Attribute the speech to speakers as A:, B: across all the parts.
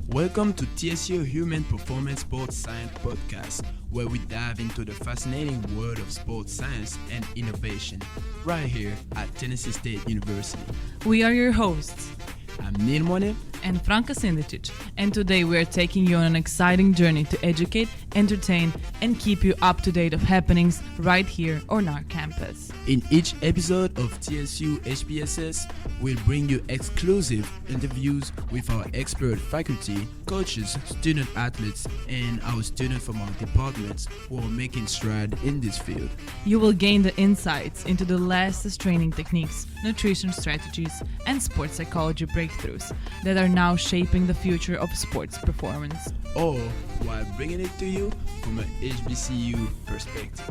A: Welcome to TSU Human Performance Sports Science Podcast, where we dive into the fascinating world of sports science and innovation, right here at Tennessee State University.
B: We are your hosts,
A: I'm Nil
B: and Franka Nil, and today we are taking you on an exciting journey to educate, entertain, and keep you up to date of happenings right here on our campus.
A: In each episode of TSU HPSS, we'll bring you exclusive interviews with our expert faculty, coaches, student athletes, and our students from our departments who are making stride in this field.
B: You will gain the insights into the latest training techniques, nutrition strategies, and sports psychology breakthroughs that are now shaping the future of sports performance.
A: All while bringing it to you from an HBCU perspective.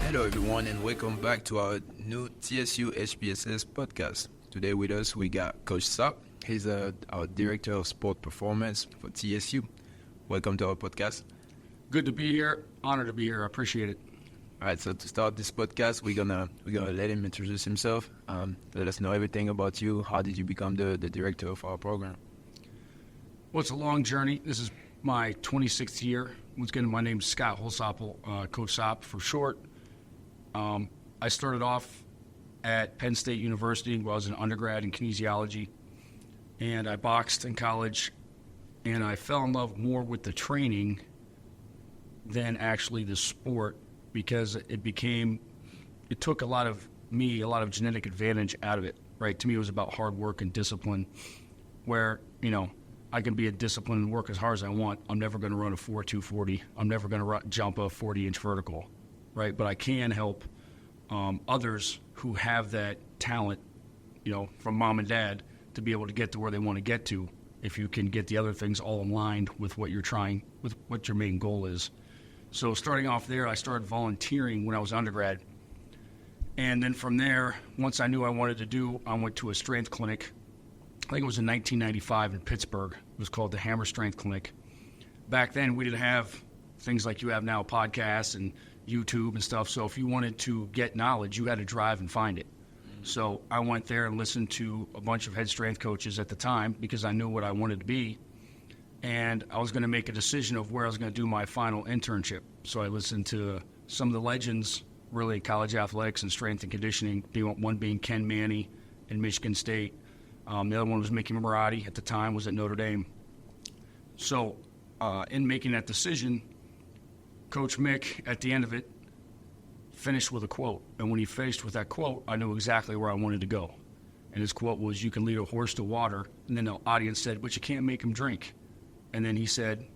A: Hello everyone and welcome back to our new TSU HPSS podcast. Today with us we got Coach Sopp. He's our Director of Sport Performance for TSU. Welcome to our podcast.
C: Good to be here. Honored to be here. I appreciate it.
A: All right, so to start this podcast, we're gonna let him introduce himself. Let us know everything about you. How did you become the director of our program?
C: Well, it's a long journey. This is my 26th year. Once again, my name's Scott Holsopple, Coach Sopp for short. I started off at Penn State University where I was an undergrad in kinesiology, and I boxed in college, and I fell in love more with the training than actually the sport because it took a lot of genetic advantage out of it, right? To me, it was about hard work and discipline where, I can be a disciplined and work as hard as I want. I'm never going to run a 4.240. I'm never going to jump a 40-inch vertical, right? But I can help others who have that talent, from mom and dad to be able to get to where they want to get to if you can get the other things all aligned with what you're trying, with what your main goal is. So starting off there, I started volunteering when I was undergrad. And then from there, once I knew I wanted to do, I went to a strength clinic. I think it was in 1995 in Pittsburgh. It was called the Hammer Strength Clinic. Back then, we didn't have things like you have now, podcasts and YouTube and stuff. So if you wanted to get knowledge, you had to drive and find it. So I went there and listened to a bunch of head strength coaches at the time because I knew what I wanted to be. And I was going to make a decision of where I was going to do my final internship. So I listened to some of the legends, really, in college athletics and strength and conditioning, one being Ken Manny in Michigan State. The other one was Mickey Marotti at the time, was at Notre Dame. So in making that decision, Coach Mick, at the end of it, finished with a quote. And when he finished with that quote, I knew exactly where I wanted to go. And his quote was, "You can lead a horse to water." And then the audience said, "But you can't make him drink." And then he said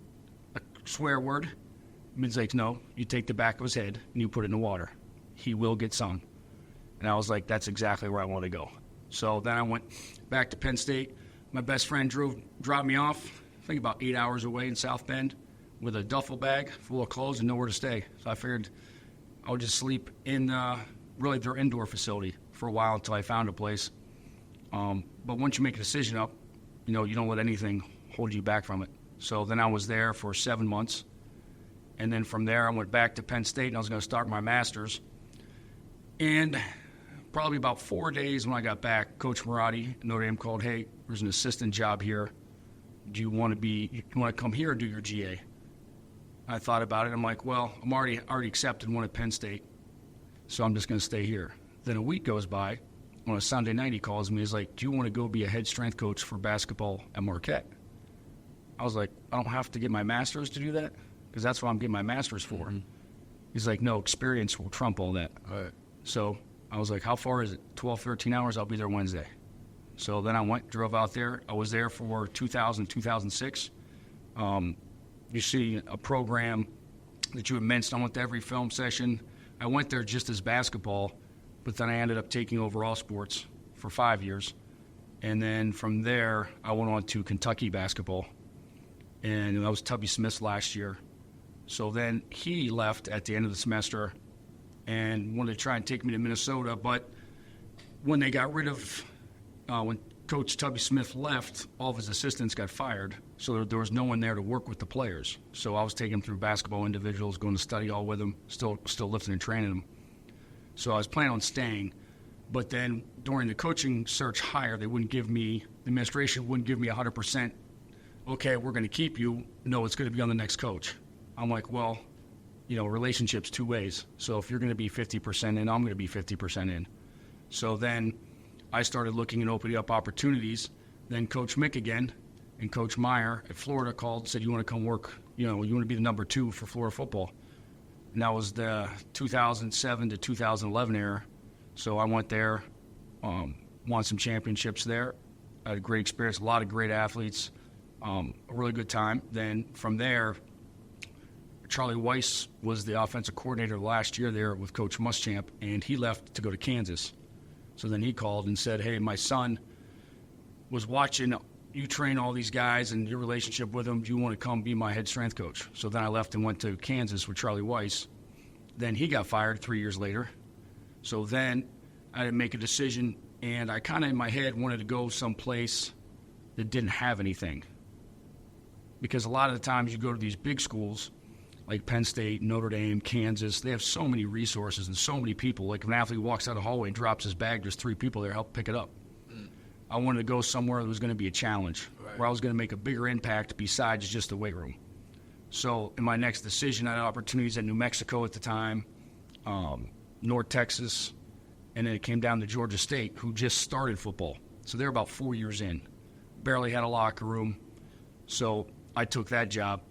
C: a swear word. It's like, "No, you take the back of his head and you put it in the water. He will get sung." And I was like, that's exactly where I want to go. So then I went back to Penn State. My best friend dropped me off, I think about 8 hours away in South Bend, with a duffel bag full of clothes and nowhere to stay. So I figured I would just sleep in really their indoor facility for a while until I found a place. But once you make a decision up, you don't let anything hold you back from it. So then I was there for 7 months. And then from there, I went back to Penn State, and I was going to start my master's. And probably about 4 days when I got back, Coach Marotti at Notre Dame called, "Hey, there's an assistant job here. Do you want to come here and do your GA?" I thought about it. I'm like, well, I'm already accepted one at Penn State, so I'm just going to stay here. Then a week goes by. On a Sunday night, he calls me. He's like, "Do you want to go be a head strength coach for basketball at Marquette?" I was like, "I don't have to get my master's to do that, because that's what I'm getting my master's for." Mm-hmm. He's like, "No, experience will trump all that."
A: All right.
C: So I was like, "How far is it?" 12, 13 hours. I'll be there Wednesday. So then I drove out there. I was there for 2006. You see a program that you had mentioned. I went to every film session. I went there just as basketball, but then I ended up taking over all sports for 5 years. And then from there, I went on to Kentucky basketball. And I was Tubby Smith's last year. So then he left at the end of the semester and wanted to try and take me to Minnesota. But when they got rid of, when Coach Tubby Smith left, all of his assistants got fired, so there was no one there to work with the players. So I was taking them through basketball individuals, going to study all with them, still lifting and training them. So I was planning on staying, but then during the coaching search hire, the administration wouldn't give me 100%, okay, we're going to keep you. No, it's going to be on the next coach. I'm like, well, relationships two ways. So if you're going to be 50% in, I'm going to be 50% in. So then I started looking and opening up opportunities. Then Coach Mick again and Coach Meyer at Florida called, said, you want to come work, you want to be the number 2 for Florida football. And that was the 2007 to 2011 era. So I went there, won some championships there. I had a great experience, a lot of great athletes, a really good time. Then from there, Charlie Weiss was the offensive coordinator last year there with Coach Muschamp, and he left to go to Kansas. So then he called and said, hey, my son was watching you train all these guys and your relationship with them. Do you want to come be my head strength coach? So then I left and went to Kansas with Charlie Weiss. Then he got fired 3 years later. So then I had to make a decision, and I kind of in my head wanted to go someplace that didn't have anything. Because a lot of the times you go to these big schools, like Penn State, Notre Dame, Kansas, they have so many resources and so many people. Like if an athlete walks out of the hallway and drops his bag, there's 3 people there to help pick it up. I wanted to go somewhere that was going to be a challenge, where I was going to make a bigger impact besides just the weight room. So in my next decision, I had opportunities at New Mexico at the time, North Texas, and then it came down to Georgia State, who just started football. So they're about 4 years in, barely had a locker room. So I took that job.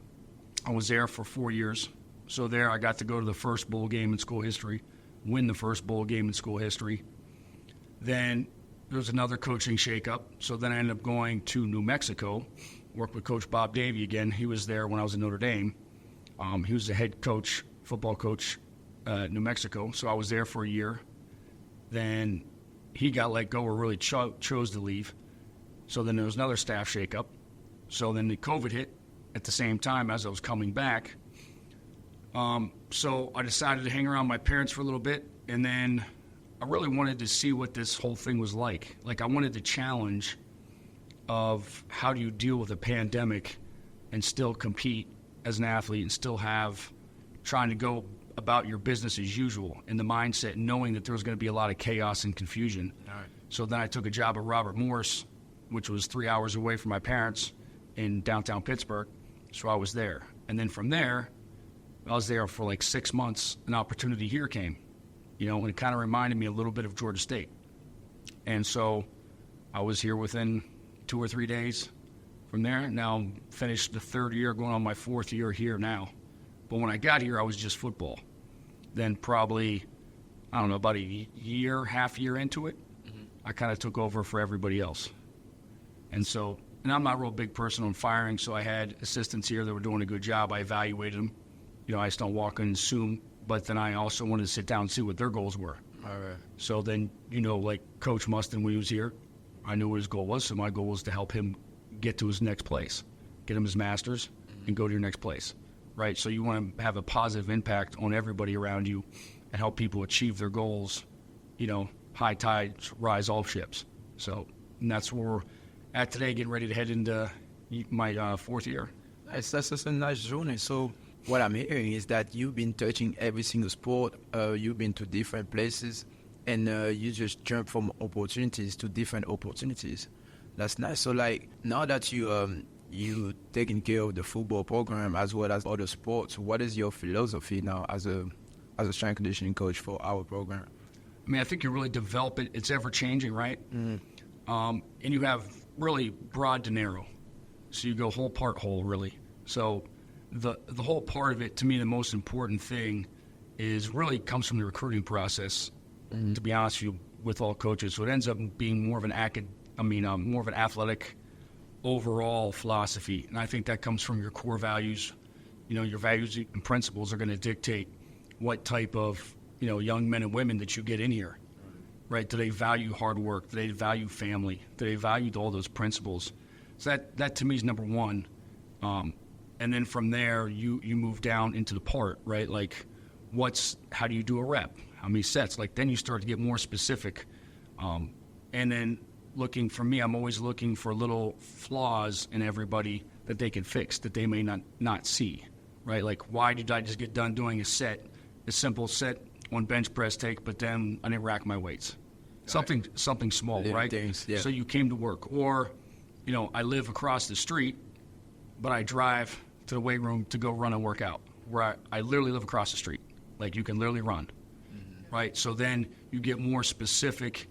C: I was there for 4 years. So there I got to go to the first bowl game in school history, win the first bowl game in school history. Then there was another coaching shakeup. So then I ended up going to New Mexico, worked with Coach Bob Davie again. He was there when I was in Notre Dame. He was the head coach, football coach at New Mexico. So I was there for a year. Then he got let go or really chose to leave. So then there was another staff shakeup. So then the COVID hit at the same time as I was coming back. So I decided to hang around my parents for a little bit, and then I really wanted to see what this whole thing was like. Like I wanted the challenge of how do you deal with a pandemic and still compete as an athlete and still have trying to go about your business as usual in the mindset, knowing that there was going to be a lot of chaos and confusion.
A: All right.
C: So then I took a job at Robert Morris, which was 3 hours away from my parents in downtown Pittsburgh. So I was there. And then from there, I was there for like 6 months. An opportunity here came, and it kind of reminded me a little bit of Georgia State. And so I was here within 2 or 3 days from there. Now I'm finished the 3rd year, going on my 4th year here now. But when I got here, I was just football. Then probably, I don't know, about a half year into it, I kind of took over for everybody else. And I'm not a real big person on firing, so I had assistants here that were doing a good job. I evaluated them. I just don't walk in and assume, but then I also wanted to sit down and see what their goals were.
A: All right.
C: So then, like Coach Mustin, when he was here, I knew what his goal was, so my goal was to help him get to his next place, get him his master's, and go to your next place, right? So you want to have a positive impact on everybody around you and help people achieve their goals. High tides rise all ships. So and that's where we're at today, getting ready to head into my 4th year.
A: Nice. That's just a nice journey. So what I'm hearing is that you've been touching every single sport. You've been to different places, and you just jump from opportunities to different opportunities. That's nice. So now that you taking care of the football program as well as other sports, what is your philosophy now as a strength conditioning coach for our program?
C: I think you really develop it. It's ever changing, right? And you have really broad to narrow. So you go whole part whole, really. So the whole part of it, to me, the most important thing is really comes from the recruiting process, to be honest with you, with all coaches. So it ends up being more of an athletic overall philosophy. And I think that comes from your core values. Your values and principles are going to dictate what type of, young men and women that you get in here. Right? Do they value hard work? Do they value family? Do they value all those principles? So that to me is number one. And then from there, you move down into the part, right? Like, how do you do a rep? How many sets? Like, then you start to get more specific. And then looking for me. I'm always looking for little flaws in everybody that they can fix that they may not see, right? Like, why did I just get done doing a simple set on bench press take, but then I didn't rack my weights? Something small,
A: Little
C: right?
A: things, yeah.
C: So you came to work, or I live across the street, but I drive to the weight room to go run and work out. Where I literally live across the street, like you can literally run, right? So then you get more specific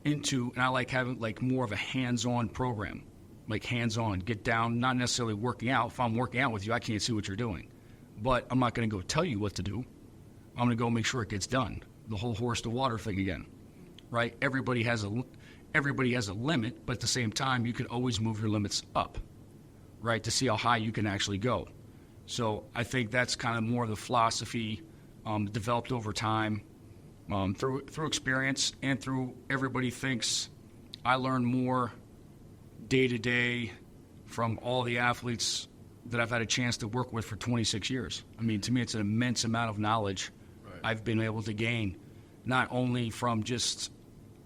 C: into, and I like having like more of a hands-on program, like hands-on, get down, not necessarily working out. If I'm working out with you, I can't see what you're doing, but I'm not going to go tell you what to do. I'm going to go make sure it gets done. The whole horse to water thing again, right? Everybody has a limit, but at the same time, you can always move your limits up, right, to see how high you can actually go. So I think that's kind of more of the philosophy developed over time through experience and through everybody thinks I learn more day to day from all the athletes that I've had a chance to work with for 26 years. I mean, to me, it's an immense amount of knowledge I've been able to gain, not only from just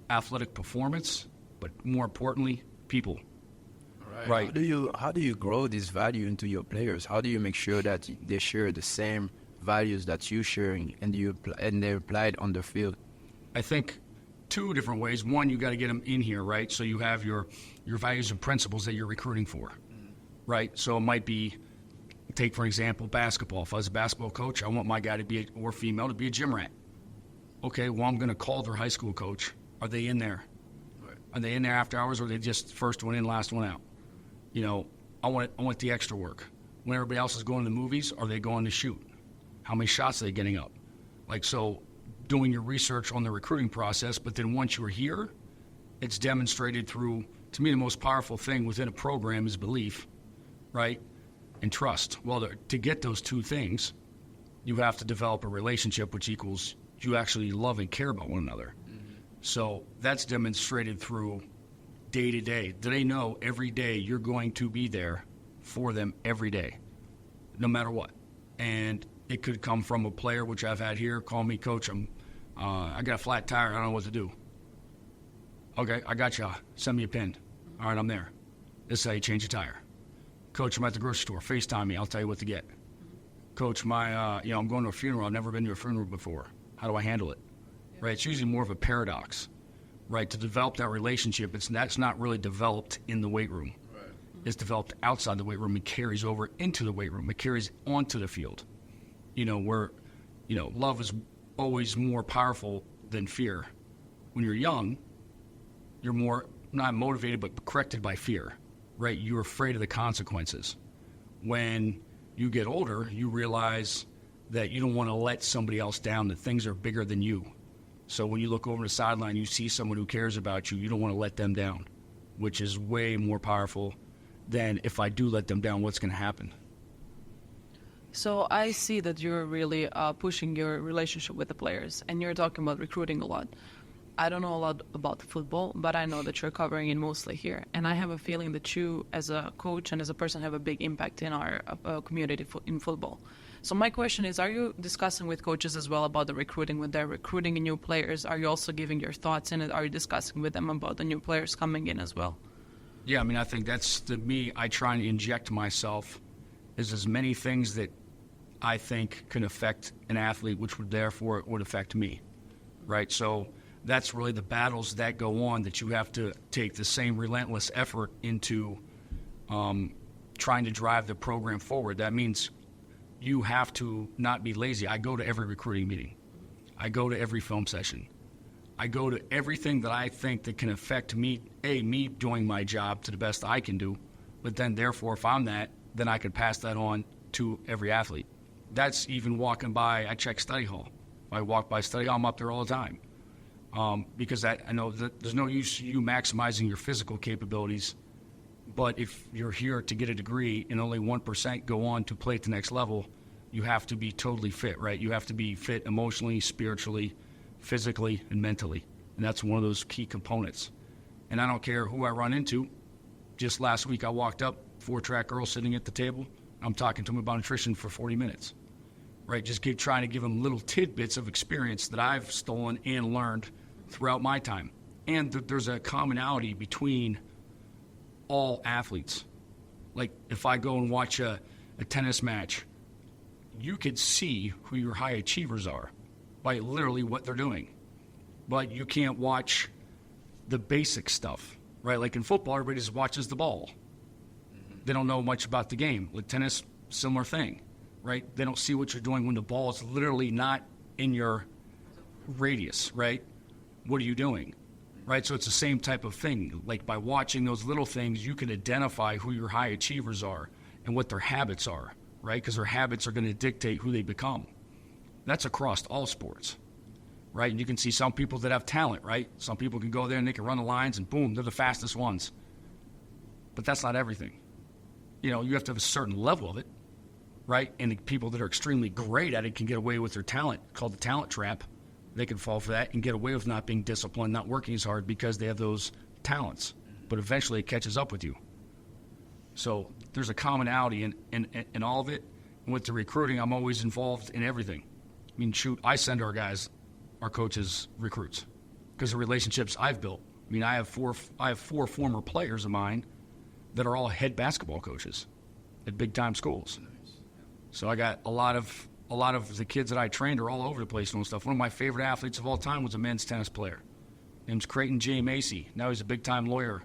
C: athletic performance, but more importantly, people. Right.
A: How do you grow this value into your players? How do you make sure that they share the same values that you're sharing and they're applied on the field?
C: I think two different ways. One, you got to get them in here, right? So you have your values and principles that you're recruiting for, right? So it might be, take for example, basketball. If I was a basketball coach, I want my guy to be or female to be a gym rat. Okay, well, I'm going to call their high school coach. Are they in there? Right. Are they in there after hours, or are they just first one in, last one out? I want the extra work. When everybody else is going to the movies, are they going to shoot? How many shots are they getting up? Like, so doing your research on the recruiting process, but then once you're here, it's demonstrated through, to me, the most powerful thing within a program is belief, right? And trust. Well, to get those two things, you have to develop a relationship which equals you actually love and care about one another. So that's demonstrated through day to day. Do they know every day you're going to be there for them every day, no matter what? And it could come from a player, which I've had here, call me, coach, I got a flat tire, I don't know what to do. Okay, I got you. Send me a pin. All right, I'm there. This is how you change a tire. Coach, I'm at the grocery store. FaceTime me. I'll tell you what to get. Coach, I'm going to a funeral. I've never been to a funeral before. How do I handle it? Right? It's usually more of a paradox, right? To develop that relationship, that's not really developed in the weight room. Right. It's developed outside the weight room. It carries over into the weight room. It carries onto the field. Where, love is always more powerful than fear. When you're young, you're more not motivated but corrected by fear, right? You're afraid of the consequences. When you get older, you realize that you don't want to let somebody else down, that things are bigger than you. So when you look over the sideline, you see someone who cares about you, you don't want to let them down, which is way more powerful than if I do let them down, what's going to happen.
B: So I see that you're really pushing your relationship with the players, and you're talking about recruiting a lot. I don't know a lot about football, but I know that you're covering it mostly here. And I have a feeling that you, as a coach and as a person, have a big impact in our community in football. So my question is, are you discussing with coaches as well about the recruiting, when they're recruiting new players? Are you also giving your thoughts in it? Are you discussing with them about the new players coming in as well?
C: Yeah, I think that's, to me, I try and inject myself as many things that I think can affect an athlete, which would therefore would affect me, right? So that's really the battles that go on, that you have to take the same relentless effort into trying to drive the program forward. That means you have to not be lazy. I go to every recruiting meeting. I go to every film session. I go to everything that I think that can affect me, me doing my job to the best I can do, but then therefore if I'm that, then I can pass that on to every athlete. That's even walking by, I check study hall. If I walk by study hall, I'm up there all the time. Because I know that there's no use you maximizing your physical capabilities, but if you're here to get a degree and only 1% go on to play at the next level, you have to be totally fit, right? You have to be fit emotionally, spiritually, physically, and mentally. And that's one of those key components. And I don't care who I run into. Just last week I walked up, 4-track girl sitting at the table. I'm talking to him about nutrition for 40 minutes, right? Just trying to give him little tidbits of experience that I've stolen and learned throughout my time. And there's a commonality between all athletes. Like if I go and watch a tennis match, you could see who your high achievers are by literally what they're doing. But you can't watch the basic stuff, right? Like in football, everybody just watches the ball. They don't know much about the game. With tennis, similar thing, right? They don't see what you're doing when the ball is literally not in your radius, right? What are you doing, right? So it's the same type of thing. Like by watching those little things, you can identify who your high achievers are and what their habits are, right? Because their habits are going to dictate who they become. That's across all sports, right? And you can see some people that have talent, right? Some people can go there and they can run the lines and boom, they're the fastest ones. But that's not everything. You know, you have to have a certain level of it, right? And the people that are extremely great at it can get away with their talent, called the talent trap. They can fall for that and get away with not being disciplined, not working as hard because they have those talents. But eventually it catches up with you. So there's a commonality in all of it. And with the recruiting, I'm always involved in everything. I mean, shoot, I send our guys, our coaches, recruits because of relationships I've built. I mean, I have four former players of mine that are all head basketball coaches at big-time schools. So I got a lot of the kids that I trained are all over the place doing stuff. One of my favorite athletes of all time was a men's tennis player. Name's Creighton J. Macy. Now he's a big-time lawyer,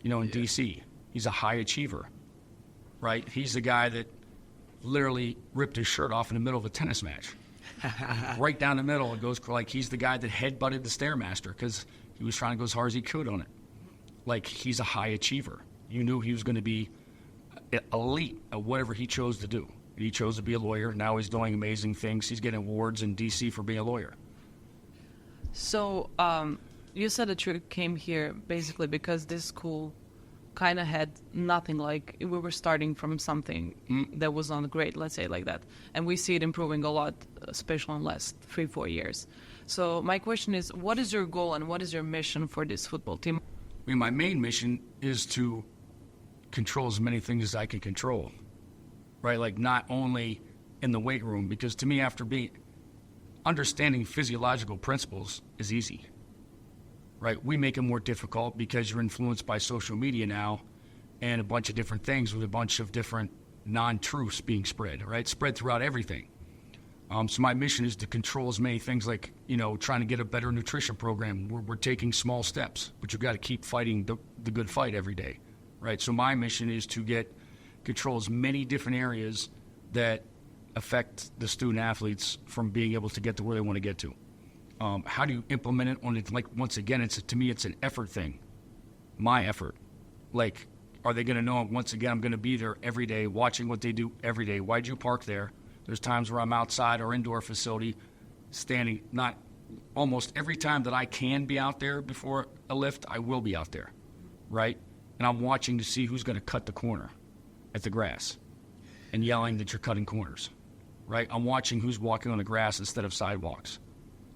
C: you know, in D.C. He's a high achiever, right? He's the guy that literally ripped his shirt off in the middle of a tennis match. Right down the middle. It goes like he's the guy that headbutted the Stairmaster because he was trying to go as hard as he could on it. Like he's a high achiever. You knew he was going to be elite at whatever he chose to do. He chose to be a lawyer. Now he's doing amazing things. He's getting awards in D.C. for being a lawyer.
B: So you said that you came here basically because this school kind of had nothing. Like we were starting from something that was not great, let's say it like that. And we see it improving a lot, especially in the last 3-4 years. So my question is, what is your goal and what is your mission for this football team?
C: I mean, my main mission is to control as many things as I can control, right? Like not only in the weight room, because to me, understanding physiological principles is easy, right? We make it more difficult because you're influenced by social media now and a bunch of different things with a bunch of different non-truths being spread, right? Spread throughout everything. So my mission is to control as many things like, you know, trying to get a better nutrition program. We're taking small steps, but you've got to keep fighting the good fight every day, right? So my mission is to control as many different areas that affect the student athletes from being able to get to where they want to get to. How do you implement it on it? Like, once again, to me, it's an effort thing, my effort. Like, are they going to know, once again, I'm going to be there every day, watching what they do every day. Why'd you park there? There's times where I'm outside our indoor facility, standing, not almost every time that I can be out there before a lift, I will be out there, right? And I'm watching to see who's going to cut the corner at the grass and yelling that you're cutting corners, right? I'm watching who's walking on the grass instead of sidewalks.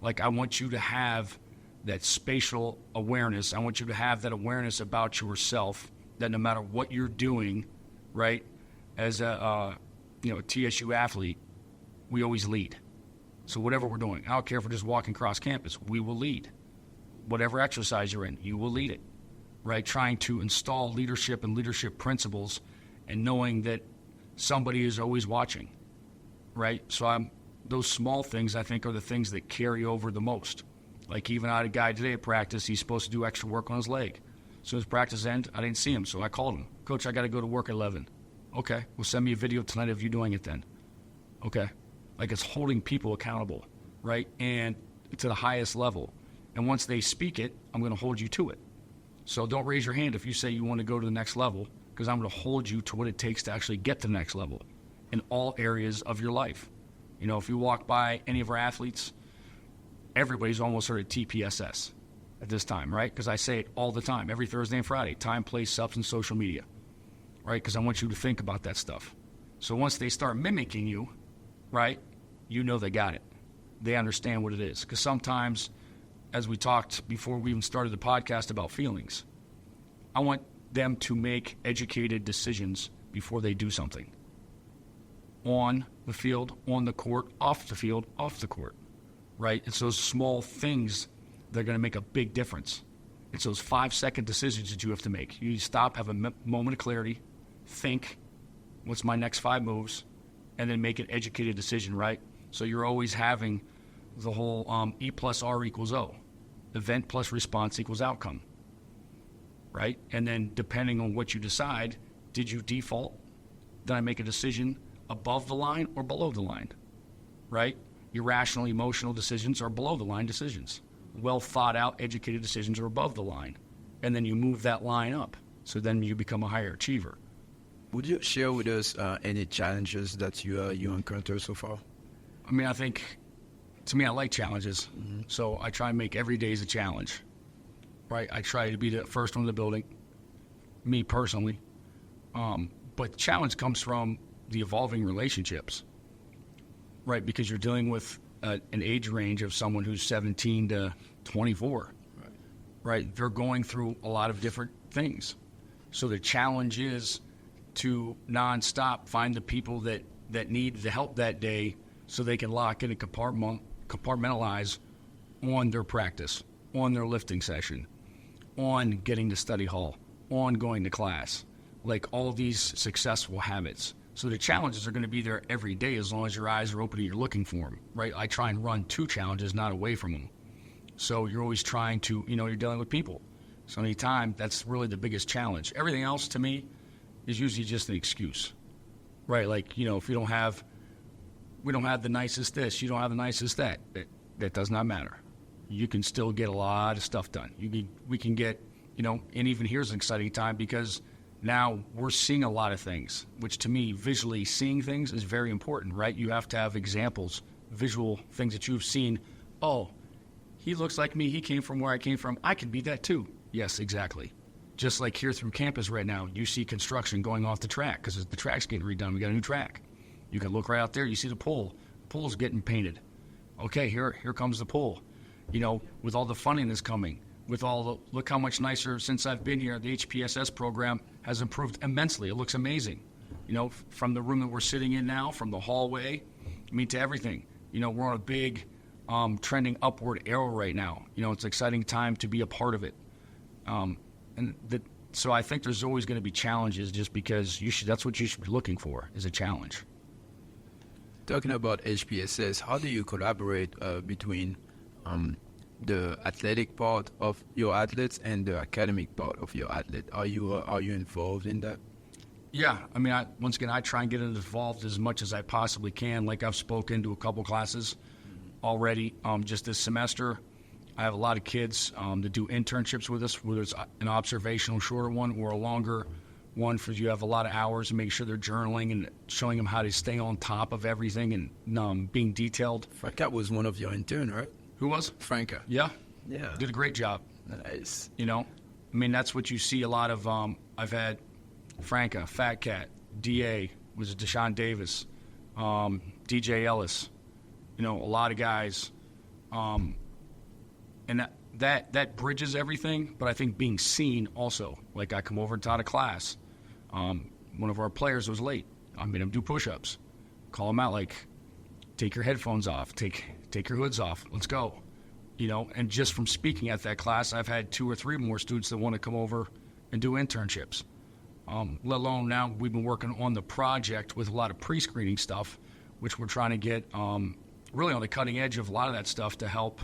C: Like, I want you to have that spatial awareness. I want you to have that awareness about yourself, that no matter what you're doing, right, as a TSU athlete, we always lead. So whatever we're doing, I don't care if we're just walking across campus, we will lead. Whatever exercise you're in, you will lead it, right? Trying to install leadership and leadership principles and knowing that somebody is always watching, right? So those small things, I think, are the things that carry over the most. Like, even I had a guy today at practice, he's supposed to do extra work on his leg. So his practice ended, I didn't see him, so I called him. Coach, I got to go to work at 11. Okay, well, send me a video tonight of you doing it then. Okay. Like, it's holding people accountable, right? And to the highest level. And once they speak it, I'm going to hold you to it. So don't raise your hand if you say you want to go to the next level, because I'm going to hold you to what it takes to actually get to the next level in all areas of your life. You know, if you walk by any of our athletes, everybody's almost heard of TPSS at this time, right? Because I say it all the time, every Thursday and Friday: time, place, substance, social media, right? Because I want you to think about that stuff. So once they start mimicking you, right, you know they got it. They understand what it is. Because sometimes, as we talked before we even started the podcast about feelings, I want them to make educated decisions before they do something. On the field, on the court, off the field, off the court, right? It's those small things that are going to make a big difference. It's those 5-second decisions that you have to make. You stop, have a moment of clarity, think, what's my next 5 moves, and then make an educated decision, right? So you're always having the whole E plus R equals O. Event plus response equals outcome, right? And then depending on what you decide, did you default? Did I make a decision above the line or below the line, right? Irrational, emotional decisions are below the line decisions. Well thought out, educated decisions are above the line. And then you move that line up. So then you become a higher achiever.
A: Would you share with us any challenges that you encountered so far?
C: I mean, I think, to me, I like challenges. Mm-hmm. So I try and make every day as a challenge, right? I try to be the first one in the building, me personally. But challenge comes from the evolving relationships, right? Because you're dealing with an age range of someone who's 17 to 24, right? They're going through a lot of different things. So the challenge is to nonstop find the people that need the help that day so they can lock in and compartmentalize on their practice, on their lifting session, on getting to study hall, on going to class, like all these successful habits. So the challenges are going to be there every day as long as your eyes are open and you're looking for them, right? I try and run to challenges, not away from them. So you're always trying to, you're dealing with people. So anytime, that's really the biggest challenge. Everything else, to me, is usually just an excuse, right? Like, if we don't have the nicest this, you don't have the nicest that. That does not matter. You can still get a lot of stuff done. We can get, and even here's an exciting time because now we're seeing a lot of things, which to me, visually seeing things is very important, right? You have to have examples, visual things that you've seen. Oh, he looks like me. He came from where I came from. I can be that too. Yes, exactly. Just like here through campus right now, you see construction going off the track because the track's getting redone. We got a new track. You can look right out there. You see the pool. The pool's getting painted. Okay, here comes the pool. With all the funding that's coming, look how much nicer since I've been here. The HPSS program has improved immensely. It looks amazing. From the room that we're sitting in now, from the hallway, to everything. We're on a big trending upward arrow right now. It's an exciting time to be a part of it. So I think there's always going to be challenges just because that's what you should be looking for, is a challenge.
A: Talking about HPSS, how do you collaborate between the athletic part of your athletes and the academic part of your athlete? Are you involved in that?
C: Yeah, once again, I try and get involved as much as I possibly can. Like I've spoken to a couple classes already just this semester. I have a lot of kids that do internships with us, whether it's an observational shorter one or a longer one for you have a lot of hours and make sure they're journaling and showing them how to stay on top of everything and being detailed.
A: Franka was one of your interns, right?
C: Who was?
A: Franka.
C: Yeah.
A: Yeah.
C: Did a great job.
A: Nice.
C: That's what you see a lot of. I've had Franka, Fat Cat, DA, was Deshaun Davis, DJ Ellis, a lot of guys. And that bridges everything, but I think being seen also. Like I come over and taught a class. One of our players was late. I made him do push-ups. Call him out like, take your headphones off, take your hoods off, let's go. And just from speaking at that class, I've had 2 or 3 more students that want to come over and do internships. Let alone now we've been working on the project with a lot of pre-screening stuff, which we're trying to get really on the cutting edge of a lot of that stuff to help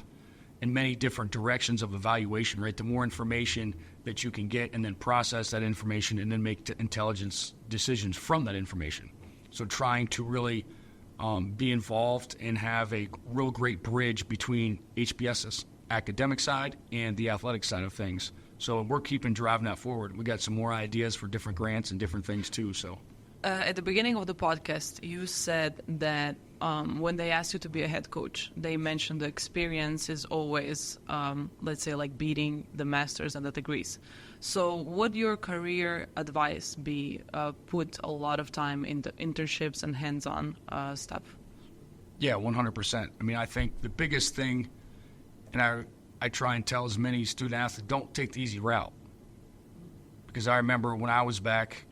C: in many different directions of evaluation, right? The more information that you can get and then process that information and then make intelligence decisions from that information. So trying to really be involved and have a real great bridge between HBS's academic side and the athletic side of things. So we're keeping driving that forward. We got some more ideas for different grants and different things too. So
B: at the beginning of the podcast, you said that when they asked you to be a head coach, they mentioned the experience is always, let's say, like beating the masters and the degrees. So would your career advice be put a lot of time into internships and hands-on stuff?
C: Yeah, 100%. I think the biggest thing, and I try and tell as many student athletes, don't take the easy route. Because I remember when I was back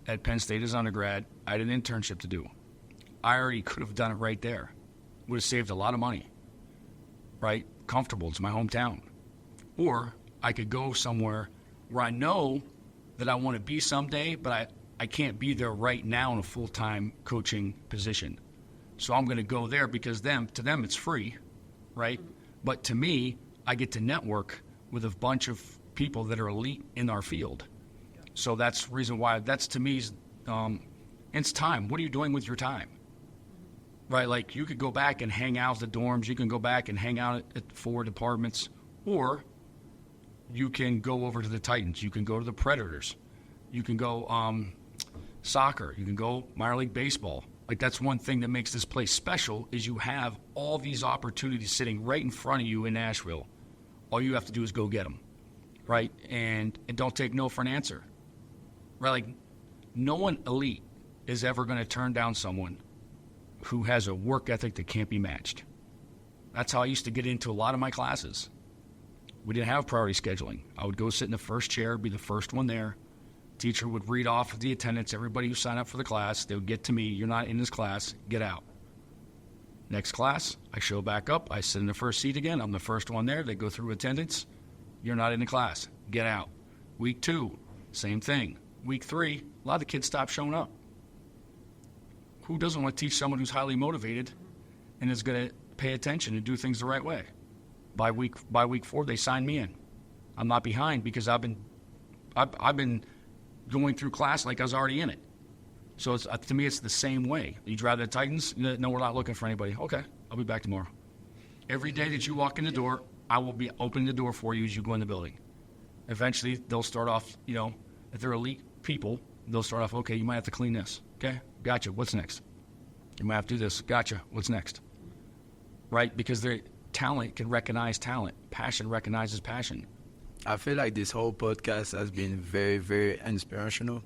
C: at Penn State as undergrad, I had an internship to do. I already could have done it right there. Would have saved a lot of money, right? Comfortable, it's my hometown. Or I could go somewhere where I know that I want to be someday, but I can't be there right now in a full-time coaching position. So I'm going to go there because to them it's free, right? But to me, I get to network with a bunch of people that are elite in our field. So that's the reason why that's to me, it's time. What are you doing with your time? Right, like you could go back and hang out at the dorms. You can go back and hang out at the 4 departments, or you can go over to the Titans. You can go to the Predators. You can go soccer. You can go minor league baseball. Like that's one thing that makes this place special is you have all these opportunities sitting right in front of you in Nashville. All you have to do is go get them, right? And don't take no for an answer, right? Like no one elite is ever going to turn down someone who has a work ethic that can't be matched. That's how I used to get into a lot of my classes. We didn't have priority scheduling. I would go sit in the first chair, be the first one there. Teacher would read off the attendance, everybody who signed up for the class. They would get to me, you're not in this class, get out. Next class, I show back up, I sit in the first seat again, I'm the first one there. They go through attendance, you're not in the class, get out. Week 2, same thing. Week 3, a lot of the kids stop showing up. Who doesn't want to teach someone who's highly motivated and is going to pay attention and do things the right way? By week 4, they sign me in. I'm not behind because I've been going through class like I was already in it. So to me, it's the same way. You drive the Titans? No, we're not looking for anybody. Okay, I'll be back tomorrow. Every day that you walk in the door, I will be opening the door for you as you go in the building. Eventually, they'll start off, if they're elite people, they'll start off, okay, you might have to clean this. Okay, gotcha. What's next? You might have to do this. Gotcha. What's next? Right? Because their talent can recognize talent. Passion recognizes passion.
A: I feel like this whole podcast has been very, very inspirational.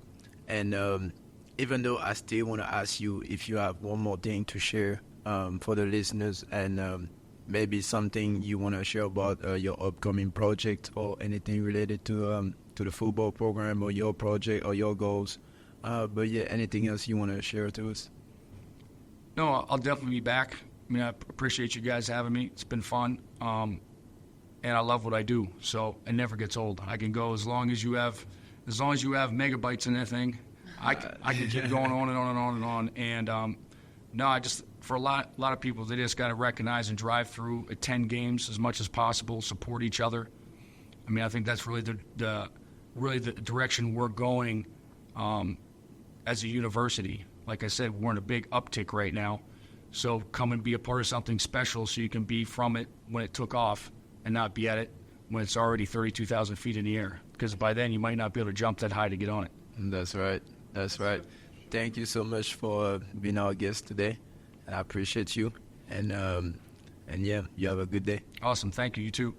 A: And even though I still want to ask you if you have one more thing to share for the listeners and maybe something you want to share about your upcoming project or anything related to the football program or your project or your goals. But yeah, anything else you want to share to us?
C: No, I'll definitely be back. I mean, I appreciate you guys having me. It's been fun. And I love what I do, so it never gets old. I can go as long as you have megabytes in that thing. I can keep going on and on and on and on. And no, I just for a lot of people, they just got to recognize and drive through, attend games as much as possible, support each other. I mean, I think that's really the direction we're going as a university. Like I said, we're in a big uptick right now. So come and be a part of something special so you can be from it when it took off and not be at it when it's already 32,000 feet in the air. Because by then you might not be able to jump that high to get on it.
A: That's right. That's right. Thank you so much for being our guest today. I appreciate you. And yeah, you have a good day.
C: Awesome. Thank you. You too.